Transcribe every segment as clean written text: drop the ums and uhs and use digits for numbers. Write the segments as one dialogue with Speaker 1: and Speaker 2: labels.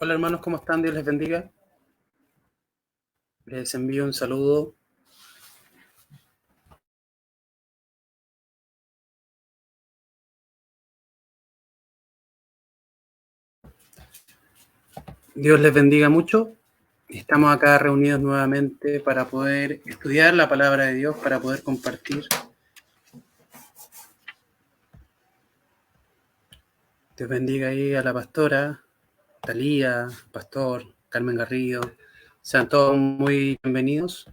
Speaker 1: Hola hermanos, ¿cómo están? Dios les bendiga. Les envío un saludo. Dios les bendiga mucho. Estamos acá reunidos nuevamente para poder estudiar la palabra de Dios, para poder compartir. Dios bendiga ahí a la pastora, Talía, pastor, Carmen Garrido. Sean todos muy bienvenidos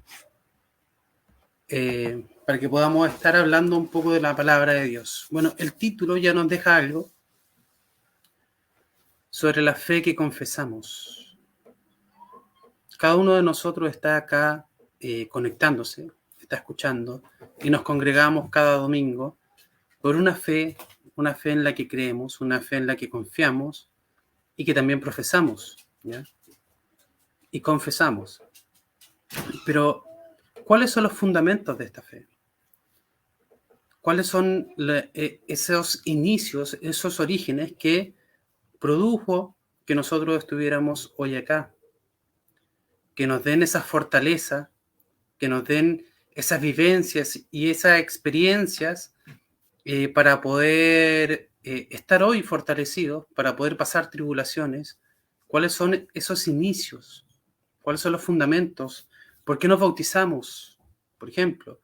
Speaker 1: para que podamos estar hablando un poco de la palabra de Dios. Bueno, el título ya nos deja algo sobre la fe que confesamos. Cada uno de nosotros está acá conectándose, está escuchando, y nos congregamos cada domingo por una fe en la que creemos, una fe en la que confiamos y que también profesamos, ¿ya? Y confesamos. Pero, ¿cuáles son los fundamentos de esta fe? ¿Cuáles son esos inicios, esos orígenes que produjo que nosotros estuviéramos hoy acá? Que nos den esa fortaleza, que nos den esas vivencias y esas experiencias para poder estar hoy fortalecidos, para poder pasar tribulaciones. ¿Cuáles son esos inicios? ¿Cuáles son los fundamentos? ¿Por qué nos bautizamos? Por ejemplo,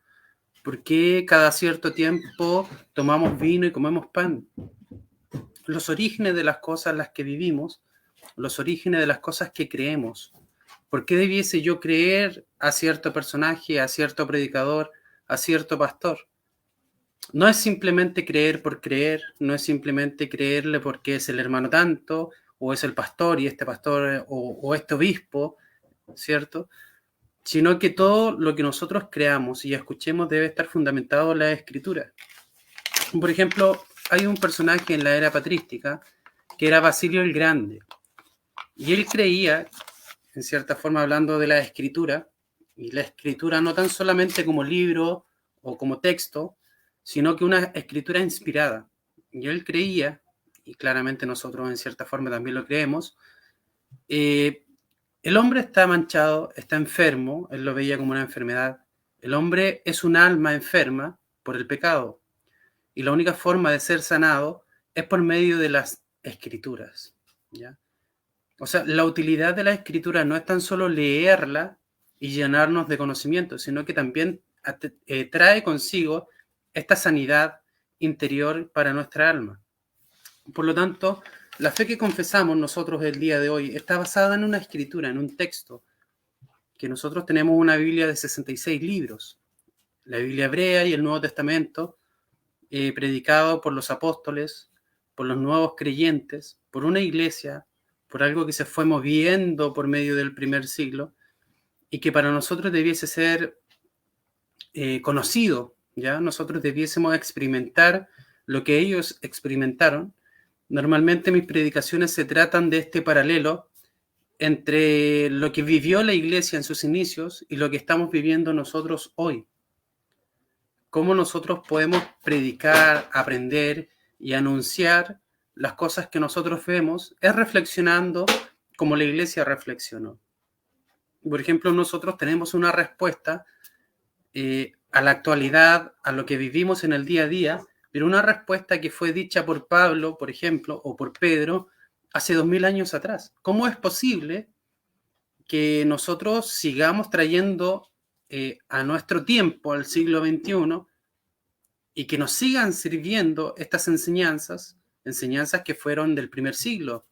Speaker 1: ¿por qué cada cierto tiempo tomamos vino y comemos pan? Los orígenes de las cosas en las que vivimos, los orígenes de las cosas que creemos. ¿Por qué debiese yo creer a cierto personaje, a cierto predicador, a cierto pastor? No es simplemente creer por creer, no es simplemente creerle porque es el hermano tanto, o es el pastor y este pastor, o este obispo, ¿cierto? Sino que todo lo que nosotros creamos y escuchemos debe estar fundamentado en la Escritura. Por ejemplo, hay un personaje en la era patrística que era Basilio el Grande, y él creía, en cierta forma hablando de la Escritura, y la Escritura no tan solamente como libro o como texto, sino que una escritura inspirada. Y él creía, y claramente nosotros en cierta forma también lo creemos, el hombre está manchado, está enfermo, él lo veía como una enfermedad. El hombre es un alma enferma por el pecado. Y la única forma de ser sanado es por medio de las escrituras, ¿ya? O sea, la utilidad de la escritura no es tan solo leerla y llenarnos de conocimiento, sino que también trae consigo esta sanidad interior para nuestra alma. Por lo tanto, la fe que confesamos nosotros el día de hoy está basada en una escritura, en un texto, que nosotros tenemos una Biblia de 66 libros, la Biblia hebrea y el Nuevo Testamento, predicado por los apóstoles, por los nuevos creyentes, por una iglesia, por algo que se fue moviendo por medio del primer siglo y que para nosotros debiese ser conocido, ¿ya? Nosotros debiésemos experimentar lo que ellos experimentaron. Normalmente mis predicaciones se tratan de este paralelo entre lo que vivió la iglesia en sus inicios y lo que estamos viviendo nosotros hoy. Cómo nosotros podemos predicar, aprender y anunciar las cosas que nosotros vemos es reflexionando como la iglesia reflexionó. Por ejemplo, nosotros tenemos una respuesta a la actualidad, a lo que vivimos en el día a día, pero una respuesta que fue dicha por Pablo, por ejemplo, o por Pedro, hace 2000 años atrás. ¿Cómo es posible que nosotros sigamos trayendo a nuestro tiempo, al siglo XXI, y que nos sigan sirviendo estas enseñanzas que fueron del primer siglo?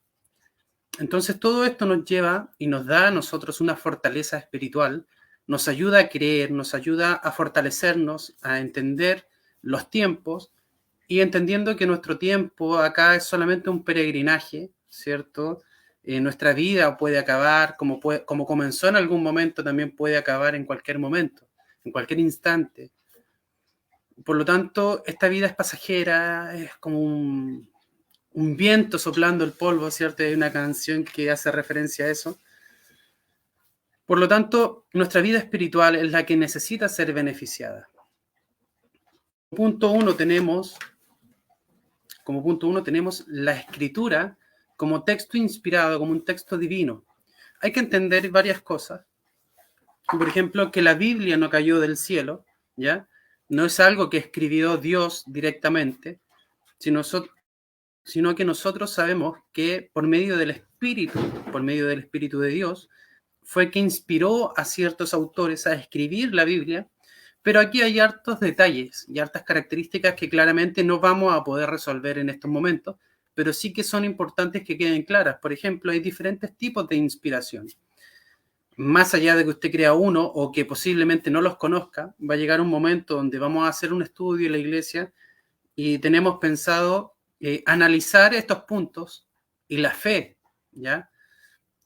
Speaker 1: Entonces todo esto nos lleva y nos da a nosotros una fortaleza espiritual, nos ayuda a creer, nos ayuda a fortalecernos, a entender los tiempos y entendiendo que nuestro tiempo acá es solamente un peregrinaje, ¿cierto? Nuestra vida puede acabar, como comenzó en algún momento, también puede acabar en cualquier momento, en cualquier instante. Por lo tanto, esta vida es pasajera, es como un viento soplando el polvo, ¿cierto? Hay una canción que hace referencia a eso. Por lo tanto, nuestra vida espiritual es la que necesita ser beneficiada. Como punto uno tenemos la escritura como texto inspirado, como un texto divino. Hay que entender varias cosas. Por ejemplo, que la Biblia no cayó del cielo, ¿ya? No es algo que escribió Dios directamente, sino que nosotros sabemos que por medio del Espíritu de Dios, fue que inspiró a ciertos autores a escribir la Biblia, pero aquí hay hartos detalles y hartas características que claramente no vamos a poder resolver en estos momentos, pero sí que son importantes que queden claras. Por ejemplo, hay diferentes tipos de inspiración. Más allá de que usted crea uno o que posiblemente no los conozca, va a llegar un momento donde vamos a hacer un estudio en la iglesia y tenemos pensado analizar estos puntos y la fe, ¿ya?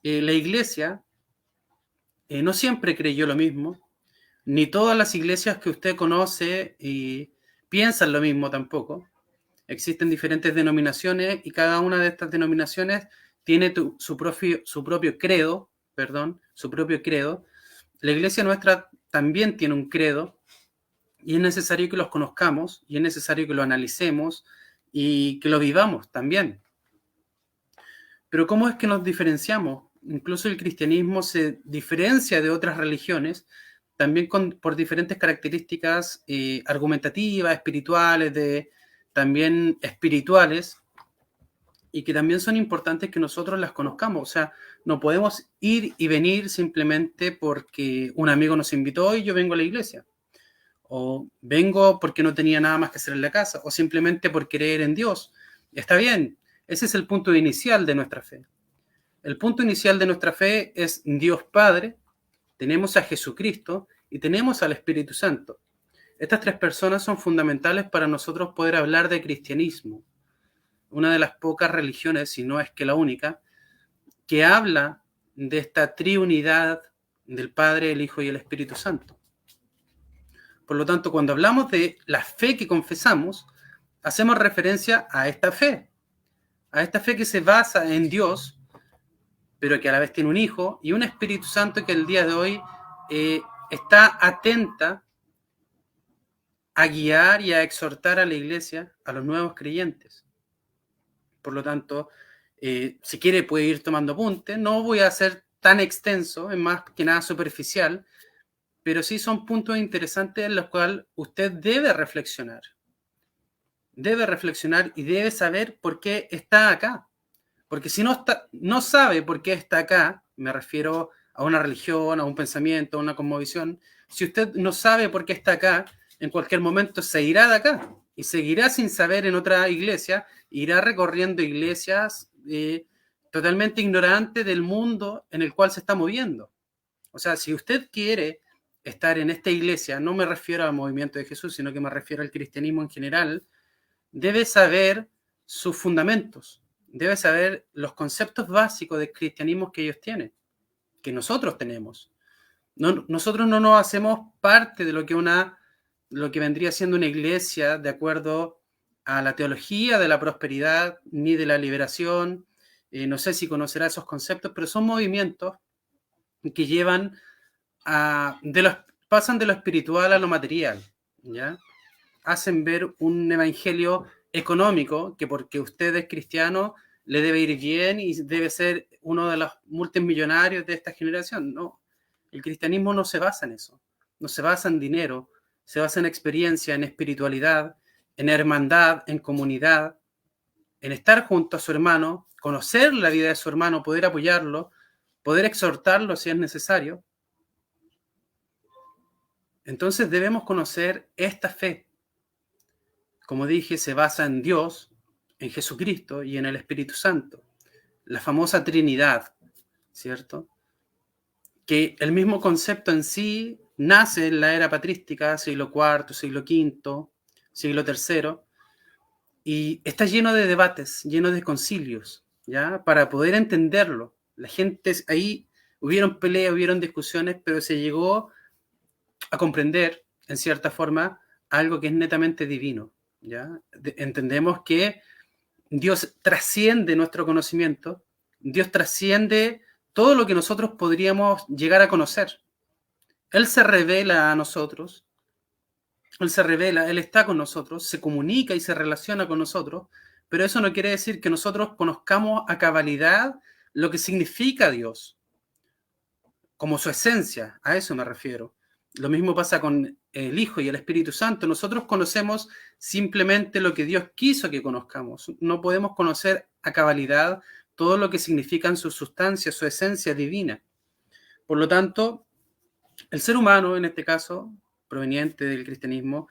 Speaker 1: La iglesia no siempre creyó lo mismo, ni todas las iglesias que usted conoce piensan lo mismo tampoco. Existen diferentes denominaciones y cada una de estas denominaciones tiene su propio credo, su propio credo. La iglesia nuestra también tiene un credo y es necesario que los conozcamos y es necesario que lo analicemos y que lo vivamos también. Pero ¿cómo es que nos diferenciamos? Incluso el cristianismo se diferencia de otras religiones también por diferentes características argumentativas, espirituales, también espirituales, y que también son importantes que nosotros las conozcamos. O sea, no podemos ir y venir simplemente porque un amigo nos invitó y yo vengo a la iglesia. O vengo porque no tenía nada más que hacer en la casa, o simplemente por creer en Dios. Está bien, ese es el punto inicial de nuestra fe. El punto inicial de nuestra fe es Dios Padre, tenemos a Jesucristo y tenemos al Espíritu Santo. Estas tres personas son fundamentales para nosotros poder hablar de cristianismo, una de las pocas religiones, si no es que la única, que habla de esta triunidad del Padre, el Hijo y el Espíritu Santo. Por lo tanto, cuando hablamos de la fe que confesamos, hacemos referencia a esta fe que se basa en Dios, pero que a la vez tiene un Hijo y un Espíritu Santo que el día de hoy está atenta a guiar y a exhortar a la iglesia, a los nuevos creyentes. Por lo tanto, si quiere puede ir tomando apuntes. No voy a ser tan extenso, es más que nada superficial, pero sí son puntos interesantes en los cuales usted debe reflexionar. Debe reflexionar y debe saber por qué está acá. Porque si no sabe por qué está acá, me refiero a una religión, a un pensamiento, a una cosmovisión, si usted no sabe por qué está acá, en cualquier momento se irá de acá y seguirá sin saber en otra iglesia, irá recorriendo iglesias totalmente ignorante del mundo en el cual se está moviendo. O sea, si usted quiere estar en esta iglesia, no me refiero al movimiento de Jesús, sino que me refiero al cristianismo en general, debe saber sus fundamentos, debe saber los conceptos básicos del cristianismo que ellos tienen, que nosotros tenemos. Nosotros no nos hacemos parte de lo que vendría siendo una iglesia de acuerdo a la teología de la prosperidad ni de la liberación. No sé si conocerá esos conceptos, pero son movimientos que llevan pasan de lo espiritual a lo material, ¿ya? Hacen ver un evangelio económico que porque usted es cristiano le debe ir bien y debe ser uno de los multimillonarios de esta generación. No, el cristianismo no se basa en eso, no se basa en dinero, se basa en experiencia, en espiritualidad, en hermandad, en comunidad, en estar junto a su hermano, conocer la vida de su hermano, poder apoyarlo, poder exhortarlo si es necesario. Entonces debemos conocer esta fe. Como dije, se basa en Dios, en Jesucristo y en el Espíritu Santo. La famosa Trinidad, ¿cierto? Que el mismo concepto en sí nace en la era patrística, siglo IV, siglo V, siglo III, y está lleno de debates, lleno de concilios, ¿ya? Para poder entenderlo. La gente ahí, hubieron peleas, hubieron discusiones, pero se llegó a comprender, en cierta forma, algo que es netamente divino, ¿ya? Entendemos que Dios trasciende nuestro conocimiento, Dios trasciende todo lo que nosotros podríamos llegar a conocer. Él se revela a nosotros, Él se revela, Él está con nosotros, se comunica y se relaciona con nosotros, pero eso no quiere decir que nosotros conozcamos a cabalidad lo que significa Dios, como su esencia, a eso me refiero. Lo mismo pasa con el Hijo y el Espíritu Santo. Nosotros conocemos simplemente lo que Dios quiso que conozcamos. No podemos conocer a cabalidad todo lo que significan su sustancia, su esencia divina. Por lo tanto, el ser humano, en este caso, proveniente del cristianismo,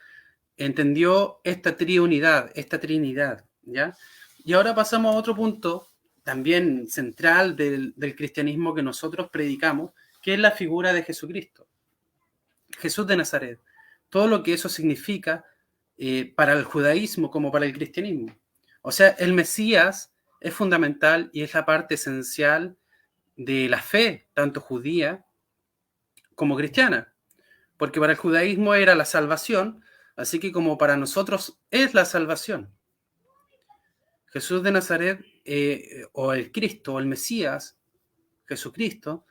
Speaker 1: entendió esta triunidad, esta trinidad, ¿ya? Y ahora pasamos a otro punto también central del cristianismo que nosotros predicamos, que es la figura de Jesucristo. Jesús de Nazaret. Todo lo que eso significa para el judaísmo como para el cristianismo. O sea, el Mesías es fundamental y es la parte esencial de la fe, tanto judía como cristiana. Porque para el judaísmo era la salvación, así que como para nosotros es la salvación. Jesús de Nazaret, o el Cristo, o el Mesías, Jesucristo,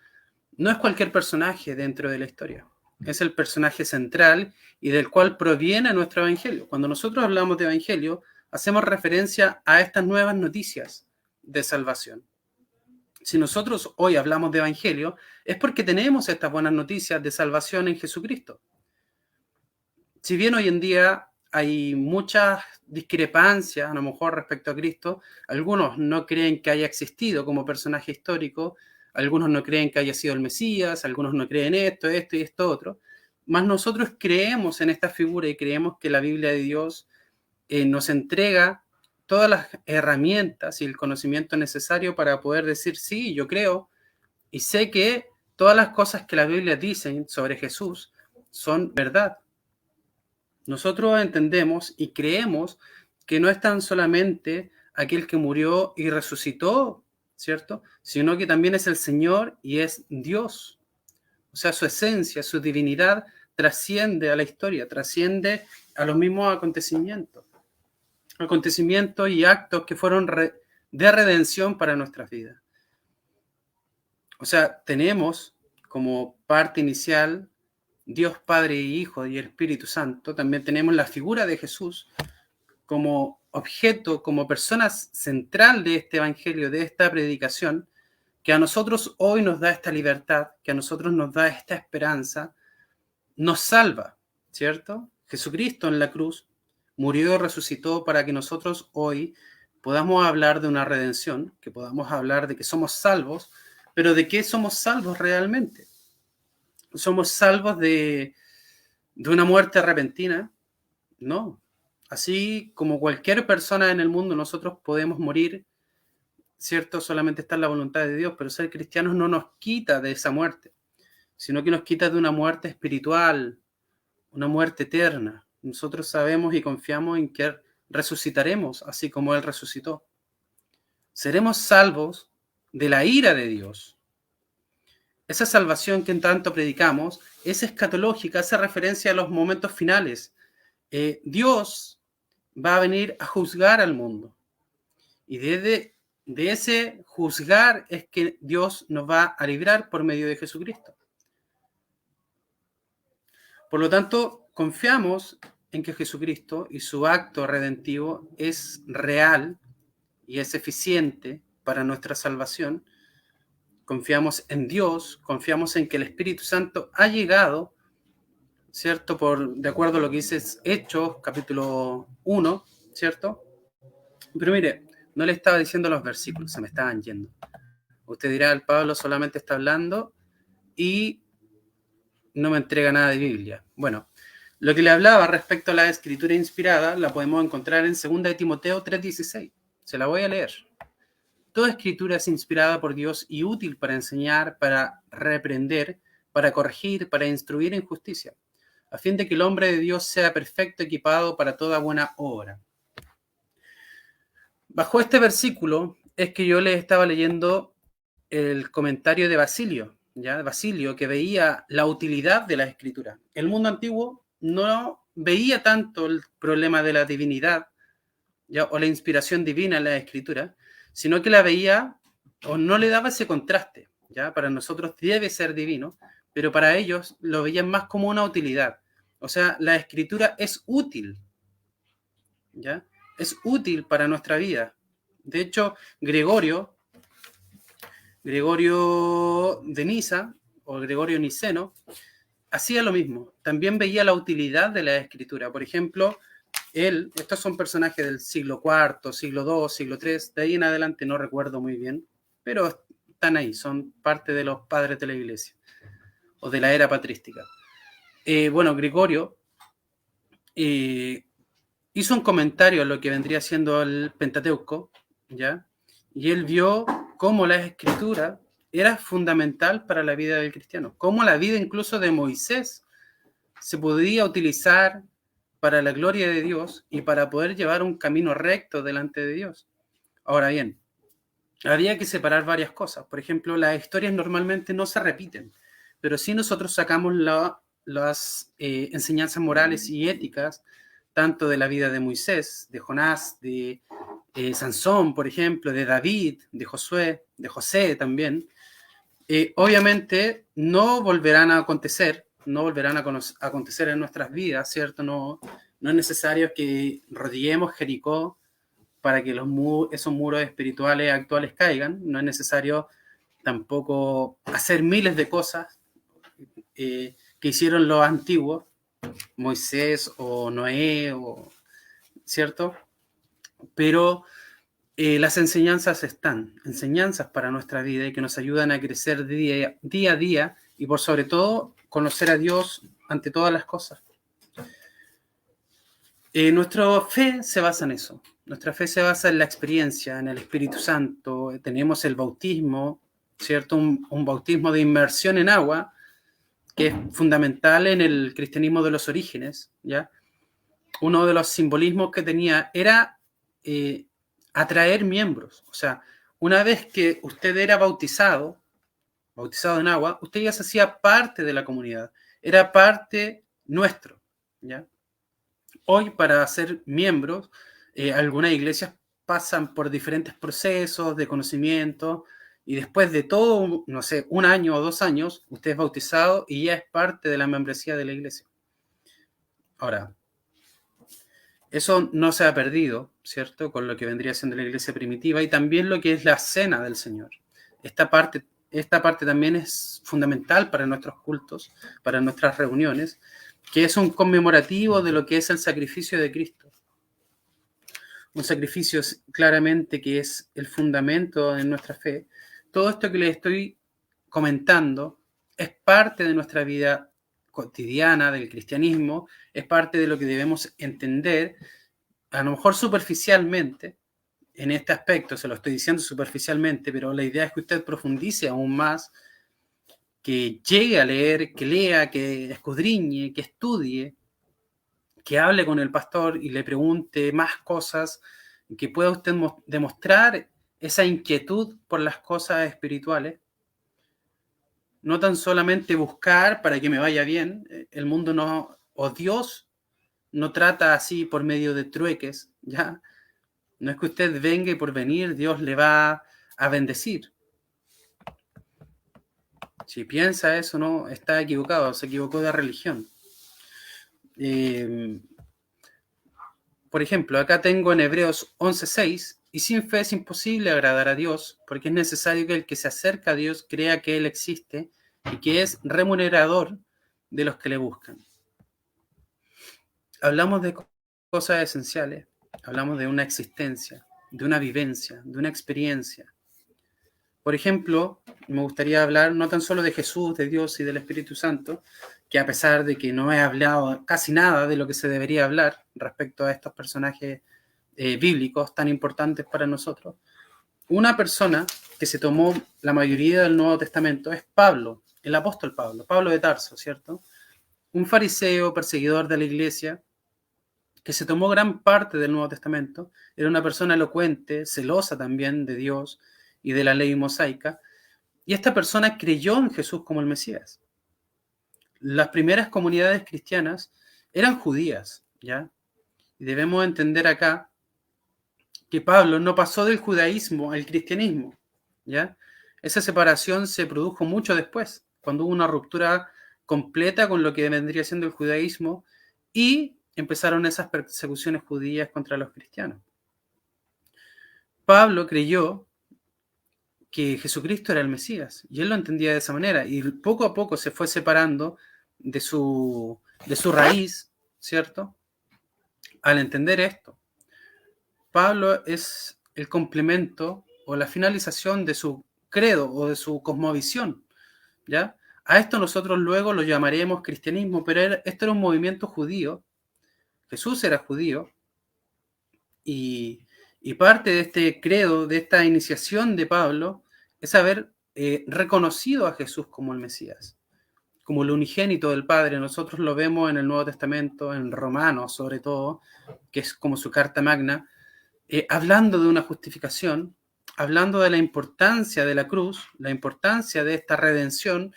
Speaker 1: no es cualquier personaje dentro de la historia. Es el personaje central y del cual proviene nuestro evangelio. Cuando nosotros hablamos de evangelio, hacemos referencia a estas nuevas noticias de salvación. Si nosotros hoy hablamos de evangelio, es porque tenemos estas buenas noticias de salvación en Jesucristo. Si bien hoy en día hay muchas discrepancias, a lo mejor respecto a Cristo, algunos no creen que haya existido como personaje histórico, algunos no creen que haya sido el Mesías, algunos no creen esto y esto otro, mas nosotros creemos en esta figura y creemos que la Biblia de Dios nos entrega todas las herramientas y el conocimiento necesario para poder decir, sí, yo creo y sé que todas las cosas que la Biblia dice sobre Jesús son verdad. Nosotros entendemos y creemos que no es tan solamente aquel que murió y resucitó, ¿cierto? Sino que también es el Señor y es Dios. O sea, su esencia, su divinidad trasciende a la historia, trasciende a los mismos acontecimientos y actos que fueron de redención para nuestras vidas. O sea, tenemos como parte inicial Dios Padre y Hijo y el Espíritu Santo. También tenemos la figura de Jesús como objeto, como persona central de este evangelio, de esta predicación, que a nosotros hoy nos da esta libertad, que a nosotros nos da esta esperanza, nos salva, ¿cierto? Jesucristo en la cruz murió y resucitó para que nosotros hoy podamos hablar de una redención, que podamos hablar de que somos salvos, pero ¿de qué somos salvos realmente? ¿Somos salvos de una muerte repentina? No. Así como cualquier persona en el mundo, nosotros podemos morir, ¿cierto? Solamente está en la voluntad de Dios, pero ser cristianos no nos quita de esa muerte, sino que nos quita de una muerte espiritual, una muerte eterna. Nosotros sabemos y confiamos en que resucitaremos, así como Él resucitó. Seremos salvos de la ira de Dios. Esa salvación que en tanto predicamos es escatológica, hace referencia a los momentos finales. Dios va a venir a juzgar al mundo. Y de ese juzgar es que Dios nos va a librar por medio de Jesucristo. Por lo tanto, confiamos en que Jesucristo y su acto redentivo es real y es eficiente para nuestra salvación. Confiamos en Dios, confiamos en que el Espíritu Santo ha llegado, ¿cierto? De acuerdo a lo que dice Hechos, capítulo 1, ¿cierto? Pero mire, no le estaba diciendo los versículos, se me estaban yendo. Usted dirá, el Pablo solamente está hablando y no me entrega nada de Biblia. Bueno, lo que le hablaba respecto a la escritura inspirada la podemos encontrar en 2 de Timoteo 3:16. Se la voy a leer. Toda escritura es inspirada por Dios y útil para enseñar, para reprender, para corregir, para instruir en justicia, a fin de que el hombre de Dios sea perfecto, equipado para toda buena obra. Bajo este versículo es que yo le estaba leyendo el comentario de Basilio, ¿ya? Basilio, que veía la utilidad de la escritura. El mundo antiguo no veía tanto el problema de la divinidad, ¿ya? O la inspiración divina en la escritura, sino que la veía o no le daba ese contraste, ¿ya? Para nosotros debe ser divino, pero para ellos lo veían más como una utilidad. O sea, la escritura es útil, ¿ya? es útil para nuestra vida. De hecho, Gregorio de Nisa, o Gregorio Niceno, hacía lo mismo. También veía la utilidad de la escritura. Por ejemplo, estos son personajes del siglo IV, siglo II, siglo III, de ahí en adelante no recuerdo muy bien, pero están ahí, son parte de los padres de la iglesia, o de la era patrística. Bueno, Gregorio hizo un comentario a lo que vendría siendo el Pentateuco, ¿ya? Y él vio cómo la escritura era fundamental para la vida del cristiano, cómo la vida incluso de Moisés se podía utilizar para la gloria de Dios y para poder llevar un camino recto delante de Dios. Ahora bien, habría que separar varias cosas. Por ejemplo, las historias normalmente no se repiten, pero sí nosotros sacamos las enseñanzas morales y éticas, tanto de la vida de Moisés, de Jonás, de Sansón, por ejemplo, de David, de Josué, de José también. Obviamente no volverán a acontecer, no volverán a acontecer en nuestras vidas, ¿cierto? No es necesario que rodillemos Jericó para que esos muros espirituales actuales caigan, no es necesario tampoco hacer miles de cosas que hicieron los antiguos, Moisés o Noé, ¿cierto? Pero las enseñanzas están, enseñanzas para nuestra vida y que nos ayudan a crecer día a día y por sobre todo conocer a Dios ante todas las cosas. Nuestra fe se basa en eso. Nuestra fe se basa en la experiencia, en el Espíritu Santo. Tenemos el bautismo, ¿cierto? Un bautismo de inmersión en agua, que es fundamental en el cristianismo de los orígenes, ¿ya? Uno de los simbolismos que tenía era atraer miembros. O sea, una vez que usted era bautizado en agua, usted ya se hacía parte de la comunidad, era parte nuestro, ¿ya? Hoy, para ser miembros, algunas iglesias pasan por diferentes procesos de conocimiento y después de todo, no sé, 1 año o 2 años, usted es bautizado y ya es parte de la membresía de la iglesia. Ahora, eso no se ha perdido, ¿cierto? Con lo que vendría siendo la iglesia primitiva y también lo que es la cena del Señor. Esta parte también es fundamental para nuestros cultos, para nuestras reuniones, que es un conmemorativo de lo que es el sacrificio de Cristo. Un sacrificio claramente que es el fundamento de nuestra fe. Todo esto que les estoy comentando es parte de nuestra vida cotidiana, del cristianismo, es parte de lo que debemos entender, a lo mejor superficialmente, en este aspecto, se lo estoy diciendo superficialmente, pero la idea es que usted profundice aún más, que llegue a leer, que lea, que escudriñe, que estudie, que hable con el pastor y le pregunte más cosas, que pueda usted demostrar esa inquietud por las cosas espirituales. No tan solamente buscar para que me vaya bien, el mundo no, o Dios no trata así por medio de trueques, ¿ya? No es que usted venga y por venir Dios le va a bendecir. Si piensa eso, no, está equivocado, se equivocó de religión. Por ejemplo, acá tengo en Hebreos 11:6, y sin fe es imposible agradar a Dios, porque es necesario que el que se acerca a Dios crea que Él existe y que es remunerador de los que le buscan. Hablamos de cosas esenciales, hablamos de una existencia, de una vivencia, de una experiencia. Por ejemplo, me gustaría hablar no tan solo de Jesús, de Dios y del Espíritu Santo, que a pesar de que no he hablado casi nada de lo que se debería hablar respecto a estos personajes bíblicos tan importantes para nosotros, una persona que se tomó la mayoría del Nuevo Testamento es Pablo, el apóstol Pablo de Tarso, ¿cierto? Un fariseo, perseguidor de la iglesia, que se tomó gran parte del Nuevo Testamento, era una persona elocuente, celosa también de Dios y de la ley mosaica, y esta persona creyó en Jesús como el Mesías. Las primeras comunidades cristianas eran judías, ¿ya? Y debemos entender acá que Pablo no pasó del judaísmo al cristianismo, ¿ya? Esa separación se produjo mucho después, cuando hubo una ruptura completa con lo que vendría siendo el judaísmo, y empezaron esas persecuciones judías contra los cristianos. Pablo creyó que Jesucristo era el Mesías, y él lo entendía de esa manera, y poco a poco se fue separando de su raíz, ¿cierto? Al entender esto, Pablo es el complemento o la finalización de su credo o de su cosmovisión, ¿ya? A esto nosotros luego lo llamaremos cristianismo, pero esto era un movimiento judío. Jesús era judío, y parte de este credo, de esta iniciación de Pablo, es haber reconocido a Jesús como el Mesías, como el unigénito del Padre. Nosotros lo vemos en el Nuevo Testamento, en Romanos sobre todo, que es como su carta magna, hablando de una justificación, hablando de la importancia de la cruz, la importancia de esta redención,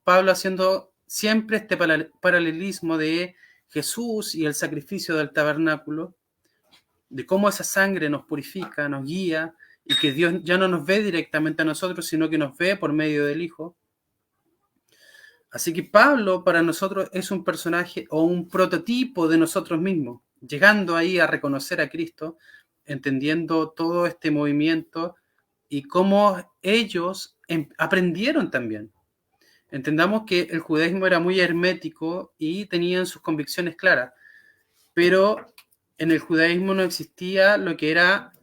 Speaker 1: Pablo haciendo siempre este paralelismo de Jesús y el sacrificio del tabernáculo, de cómo esa sangre nos purifica, nos guía, y que Dios ya no nos ve directamente a nosotros, sino que nos ve por medio del Hijo. Así que Pablo para nosotros es un personaje o un prototipo de nosotros mismos, llegando ahí a reconocer a Cristo, entendiendo todo este movimiento y cómo ellos aprendieron también. Entendamos que el judaísmo era muy hermético y tenían sus convicciones claras, pero en el judaísmo no existía lo que era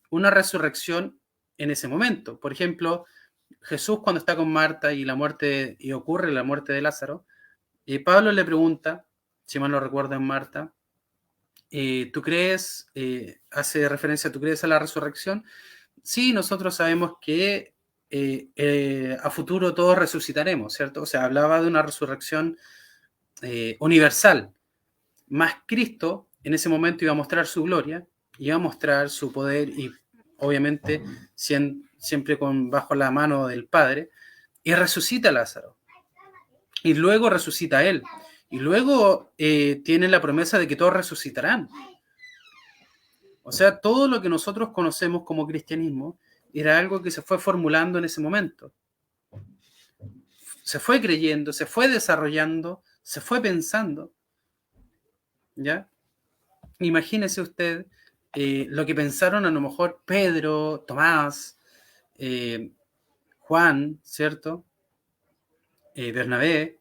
Speaker 1: una resurrección en ese momento. Por ejemplo, Jesús cuando está con Marta y ocurre la muerte de Lázaro, Pablo le pregunta, si mal no recuerdo en Marta, ¿tú crees, hace referencia, ¿tú crees a la resurrección? Sí, nosotros sabemos que a futuro todos resucitaremos, ¿cierto? O sea, hablaba de una resurrección universal. Más Cristo en ese momento iba a mostrar su gloria, iba a mostrar su poder y obviamente siempre bajo la mano del Padre, y resucita a Lázaro. Y luego resucita a él. Y luego tiene la promesa de que todos resucitarán. O sea, todo lo que nosotros conocemos como cristianismo era algo que se fue formulando en ese momento. Se fue creyendo, se fue desarrollando, se fue pensando. ¿Ya? Imagínese usted lo que pensaron a lo mejor Pedro, Tomás, Juan, ¿cierto? Bernabé,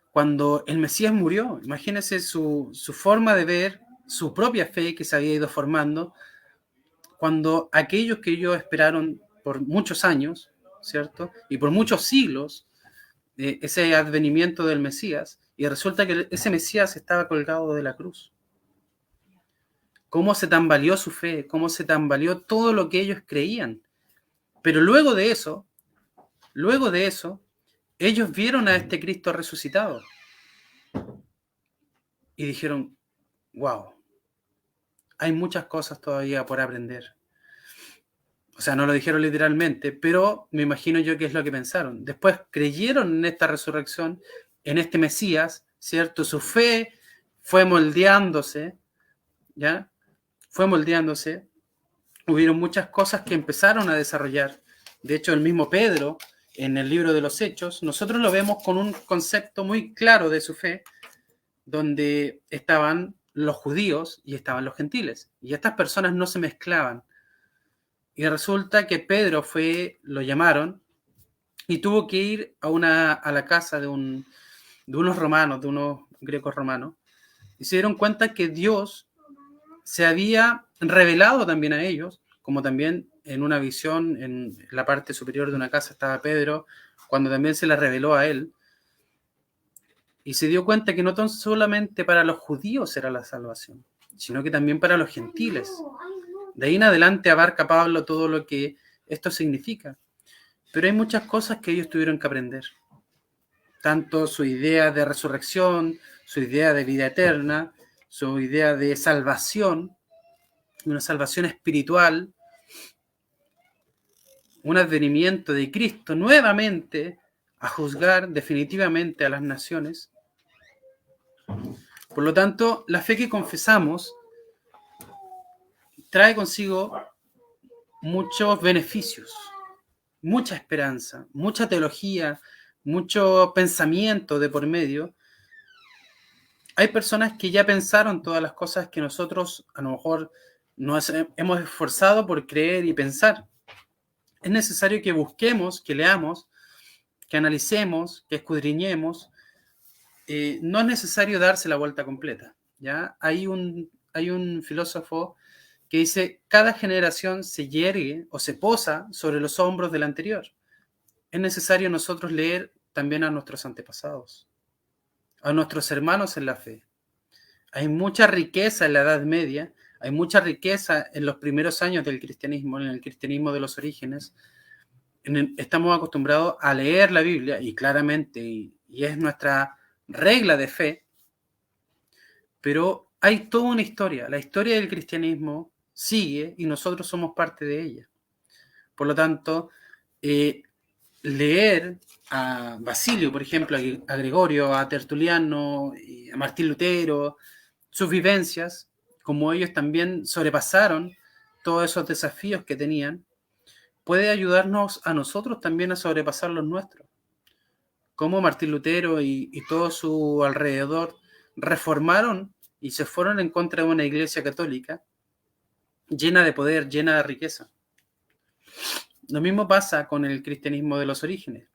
Speaker 1: cuando el Mesías murió. Imagínese su forma de ver, su propia fe que se había ido formando, cuando aquellos que ellos esperaron por muchos años, ¿cierto? Y por muchos siglos, ese advenimiento del Mesías, y resulta que ese Mesías estaba colgado de la cruz. Cómo se tambaleó su fe, cómo se tambaleó todo lo que ellos creían. Pero luego de eso, ellos vieron a este Cristo resucitado y dijeron, wow, hay muchas cosas todavía por aprender. O sea, no lo dijeron literalmente, pero me imagino yo que es lo que pensaron. Después creyeron en esta resurrección, en este Mesías, ¿cierto? Su fe fue moldeándose, ¿ya? Fue moldeándose. Hubieron muchas cosas que empezaron a desarrollar. De hecho, el mismo Pedro, en el libro de los Hechos, nosotros lo vemos con un concepto muy claro de su fe, donde estaban los judíos y estaban los gentiles. Y estas personas no se mezclaban. Y resulta que Pedro lo llamaron y tuvo que ir a la casa de unos romanos, de unos griegos romanos, y se dieron cuenta que Dios se había revelado también a ellos, como también en una visión en la parte superior de una casa estaba Pedro, cuando también se le reveló a él, y se dio cuenta que no tan solamente para los judíos era la salvación, sino que también para los gentiles. De ahí en adelante abarca Pablo todo lo que esto significa. Pero hay muchas cosas que ellos tuvieron que aprender. Tanto su idea de resurrección, su idea de vida eterna, su idea de salvación, una salvación espiritual, un advenimiento de Cristo nuevamente a juzgar definitivamente a las naciones. Por lo tanto, la fe que confesamos trae consigo muchos beneficios, mucha esperanza, mucha teología, mucho pensamiento de por medio, Hay personas que ya pensaron todas las cosas que nosotros a lo mejor nos hemos esforzado por creer y pensar. Es necesario que busquemos, que leamos, que analicemos, que escudriñemos. No es necesario darse la vuelta completa, ¿ya? Hay un filósofo que dice, cada generación se yergue o se posa sobre los hombros del anterior. Es necesario nosotros leer también a nuestros antepasados, a nuestros hermanos en la fe. Hay mucha riqueza en la Edad Media, hay mucha riqueza en los primeros años del cristianismo, en el cristianismo de los orígenes. Estamos acostumbrados a leer la Biblia y claramente, y es nuestra regla de fe, pero hay toda una historia. La historia del cristianismo sigue y nosotros somos parte de ella. Por lo tanto, leer a Basilio, por ejemplo, a Gregorio, a Tertuliano, a Martín Lutero, sus vivencias, como ellos también sobrepasaron todos esos desafíos que tenían, puede ayudarnos a nosotros también a sobrepasar los nuestros. Como Martín Lutero y todo su alrededor reformaron y se fueron en contra de una iglesia católica llena de poder, llena de riqueza. Lo mismo pasa con el cristianismo de los orígenes.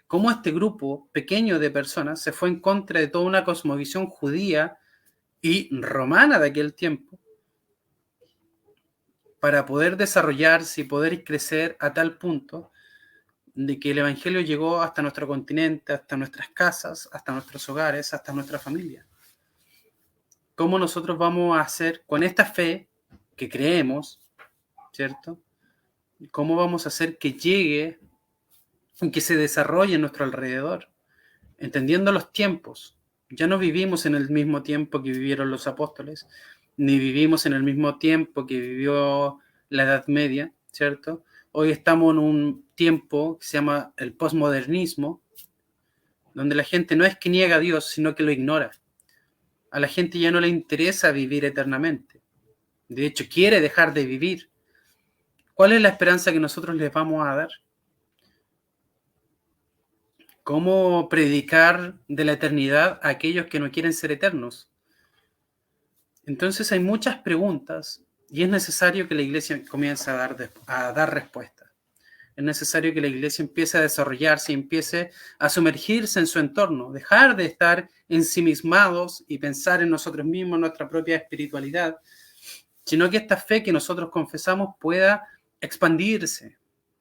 Speaker 1: Cómo este grupo pequeño de personas se fue en contra de toda una cosmovisión judía y romana de aquel tiempo para poder desarrollarse y poder crecer a tal punto de que el Evangelio llegó hasta nuestro continente, hasta nuestras casas, hasta nuestros hogares, hasta nuestra familia. ¿Cómo nosotros vamos a hacer con esta fe que creemos, ¿cierto? ¿Cómo vamos a hacer que llegue y que se desarrolle en nuestro alrededor? Entendiendo los tiempos. Ya no vivimos en el mismo tiempo que vivieron los apóstoles, ni vivimos en el mismo tiempo que vivió la Edad Media, ¿cierto? Hoy estamos en un tiempo que se llama el posmodernismo, donde la gente no es que niega a Dios, sino que lo ignora. A la gente ya no le interesa vivir eternamente. De hecho, quiere dejar de vivir. ¿Cuál es la esperanza que nosotros les vamos a dar? ¿Cómo predicar de la eternidad a aquellos que no quieren ser eternos? Entonces hay muchas preguntas y es necesario que la iglesia comience a dar respuestas. Es necesario que la iglesia empiece a desarrollarse y empiece a sumergirse en su entorno, dejar de estar ensimismados y pensar en nosotros mismos, nuestra propia espiritualidad, sino que esta fe que nosotros confesamos pueda expandirse,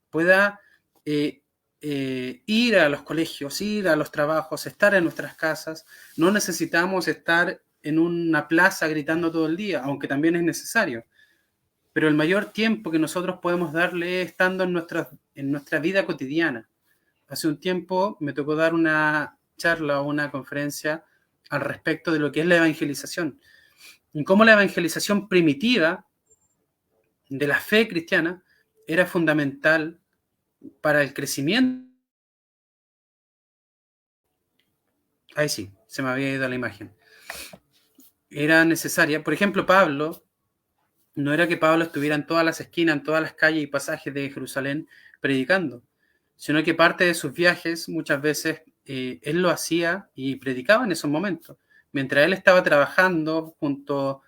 Speaker 1: pueda ir a los colegios, ir a los trabajos, estar en nuestras casas. No necesitamos estar en una plaza gritando todo el día, aunque también es necesario. Pero el mayor tiempo que nosotros podemos darle es estando en nuestra vida cotidiana. Hace un tiempo me tocó dar una charla o una conferencia al respecto de lo que es la evangelización. Y cómo la evangelización primitiva de la fe cristiana era fundamental para el crecimiento. Ahí sí, se me había ido la imagen. Era necesaria. Por ejemplo, Pablo, no era que Pablo estuviera en todas las esquinas, en todas las calles y pasajes de Jerusalén predicando, sino que parte de sus viajes muchas veces él lo hacía y predicaba en esos momentos. Mientras él estaba trabajando junto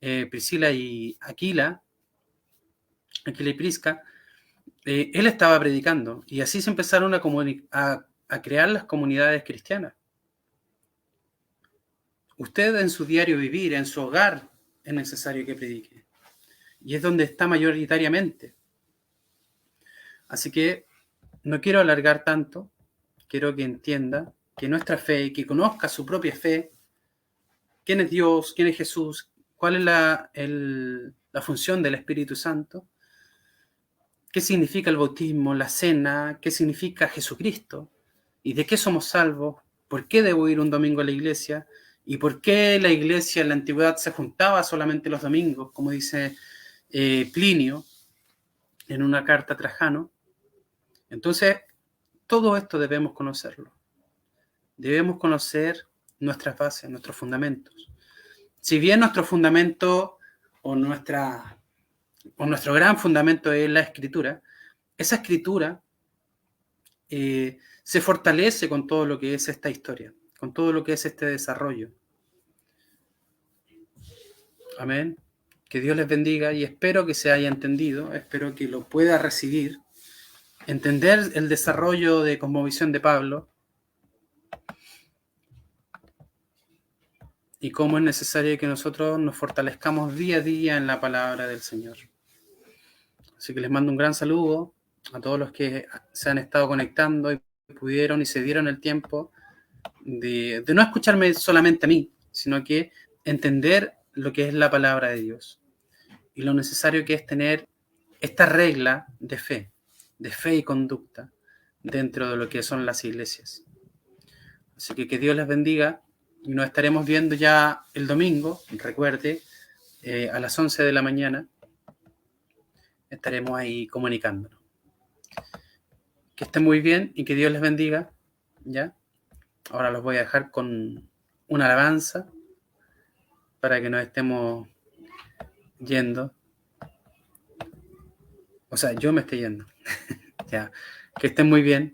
Speaker 1: a Priscila y Aquila y Prisca, él estaba predicando y así se empezaron a crear las comunidades cristianas. Usted en su diario vivir, en su hogar, es necesario que predique. Y es donde está mayoritariamente. Así que no quiero alargar tanto, quiero que entienda que nuestra fe, que conozca su propia fe, quién es Dios, quién es Jesús, cuál es la función del Espíritu Santo, qué significa el bautismo, la cena, qué significa Jesucristo y de qué somos salvos, por qué debo ir un domingo a la iglesia y por qué la iglesia en la antigüedad se juntaba solamente los domingos, como dice Plinio en una carta a Trajano. Entonces, todo esto debemos conocerlo. Debemos conocer nuestras bases, nuestros fundamentos. Si bien nuestro fundamento o nuestro gran fundamento es la escritura, esa escritura se fortalece con todo lo que es esta historia, con todo lo que es este desarrollo. Amén. Que Dios les bendiga y espero que se haya entendido, espero que lo pueda recibir, entender el desarrollo de cosmovisión de Pablo y cómo es necesario que nosotros nos fortalezcamos día a día en la palabra del Señor. Así que les mando un gran saludo a todos los que se han estado conectando y pudieron y se dieron el tiempo de no escucharme solamente a mí, sino que entender lo que es la palabra de Dios y lo necesario que es tener esta regla de fe y conducta dentro de lo que son las iglesias. Así que Dios les bendiga y nos estaremos viendo ya el domingo, recuerde, a las 11 de la mañana estaremos ahí comunicándonos. Que estén muy bien y que Dios les bendiga, ¿ya? Ahora los voy a dejar con una alabanza para que nos estemos yendo. O sea, yo me estoy yendo. Ya. Que estén muy bien.